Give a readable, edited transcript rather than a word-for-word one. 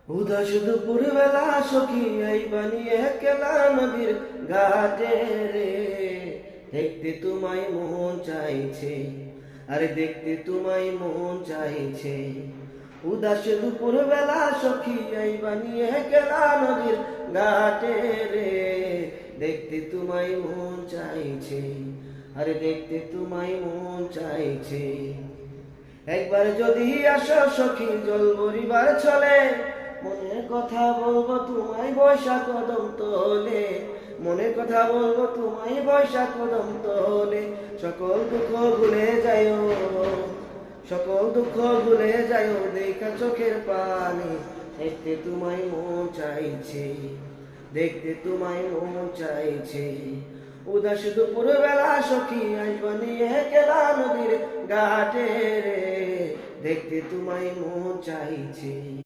উদাস দুপুর বেলা সখী এই বানিয়ে কেলা নদীর ঘাটে রে, দেখতে তোমায় মন চাইছে, আরে দেখতে তোমায় মন চাইছে। উদাস দুপুর বেলা সখী এই বানিয়ে কেলা নদীর ঘাটে রে, দেখতে তোমায় মন চাইছে, আরে দেখতে তোমায় মন চাইছে। একবার যদি আসো সখী জল ভরিবার ছলে, মনের কথা বলবো তোমায় বৈশা কদম তোলে, মনের কথা বলবো তোমায় বৈশা কদম তোলে। সকল দুঃখ ভুলে যাইও, সকল দুঃখ ভুলে যাইও, দেখা চোখের পানি, দেখতে তোমায় মন চাইছে, দেখতে তোমায় মন চাইছে। উদাস দুপুর বেলা সখী আসবা নিয়ে কেলা নদীর ঘাটে রে, দেখতে তোমায় মন চাইছে।